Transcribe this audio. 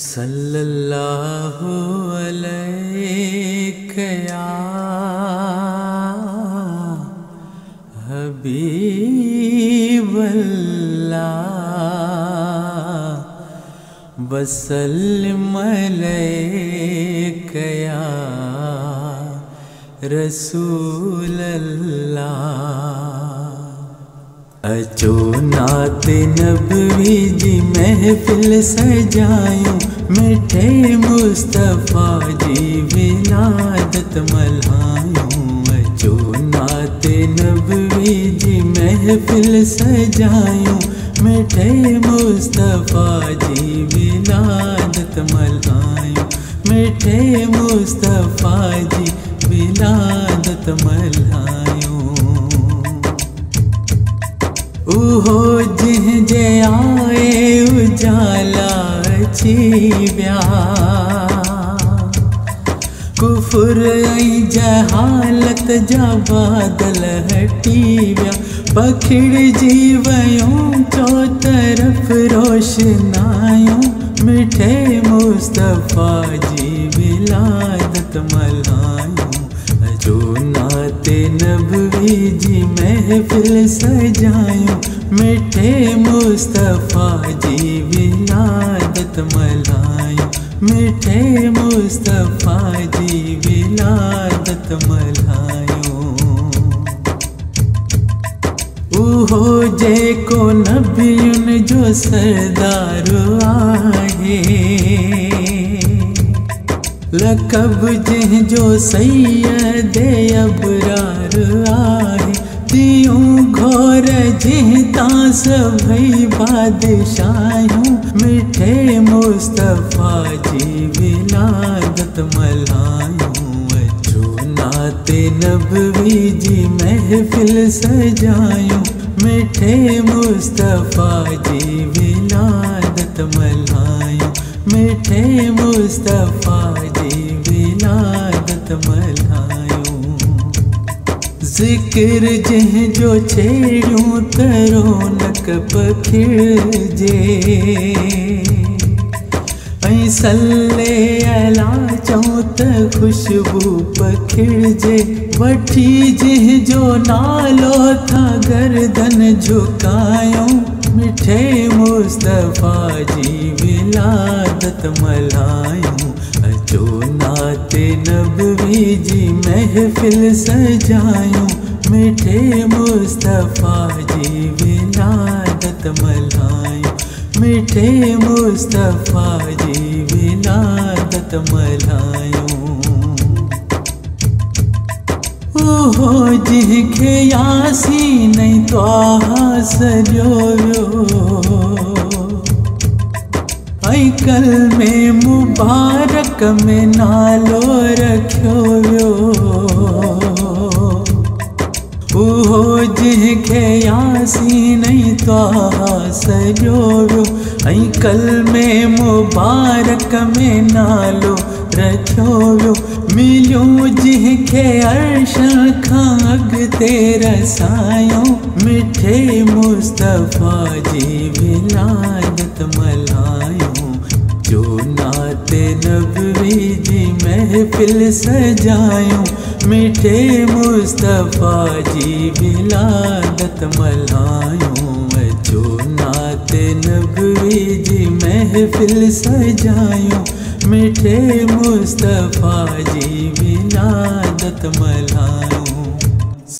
सल्लल्लाहु अलैहि या हबीबल्लाह वसल्लिम अलैका या रसूलल्लाह। अचो नाते नबवी जी महफिल सजायूं, मिठे मुस्तफ़ा जी विलादत मल्हायूं। अचो नाते नबवी जी महफिल सजायूं, मिठे मुस्तफ़ा जी विलादत मल्हायूं। मिठे मुस्तफ़ा जी विलादत मल्हायूं। उहो जिह जे आए उजाला अची विया, कुफुर ऐं जहालत जा बादल हटी विया। पखिड़जी वयूं चो तरफ़ रोशनायूं, मिठे मुस्तफ़ा जी विलादत मल्हायूं। अचो नाते नबवी जी महफिल सजायूं, मिठे मुस्तफ़ा जी विलादत मल्हायूं। मिठे मुस्तफ़ा जी विलादत मल्हायूं। उहो जेको नबियुन जो सरदार आहे, लक़ब जंहिंजो सैयदे अबरार आहे। तियूं घोर जंहिं तां सभई बादशायूं, मिठे मुस्तफ़ा जी विलादत मल्हायूं। अचो नाते नबवी जी महफिल सजायूं, मिठे मुस्तफ़ा जी विलादत मल्हायूं। मिठे मुस्तफ़ा जी विलादत मल्हायूं। ज़िक्र जंहिंजो छेड़ियूं त रौनक पखिड़िजे, ऐं सल्ले अला चऊं त ख़ुशबू पखिड़िजे। वठी जंहिंजो नालो था गर्दन झुकायूं, मिठे मुस्तफ़ा जी विलादत मल्हायूं। अचो नाते नबवी जी महफिल सजायूं, मिठे मुस्तफ़ा जी विलादत मल्हायूं। मिठे मुस्तफ़ा जी विलादत मल्हायूं। उहो जिंहिंखे यासीन ऐं त्वाहा सॼो वियो, ऐं कलमे मुबारक में नालो रखियो वियो। उहो जिंहिंखे यासीन ऐं त्वाहा सॼो वियो, ऐं कलमे मुबारक में नालो रखियो वियो। मिलियूं जिंहिंखे अर्श खां अॻिते रसायूं, मिठे मुस्तफ़ा जी विलादत मल्हायूं। जो नाते नबवी जी महफिल सजायूं, मिठे मुस्तफ़ा जी विलादत मल्हायूं। अचो नाते नबवी जी महफिल सजायूं, मिठे मुस्तफ़ा जी विलादत मल्हायूं।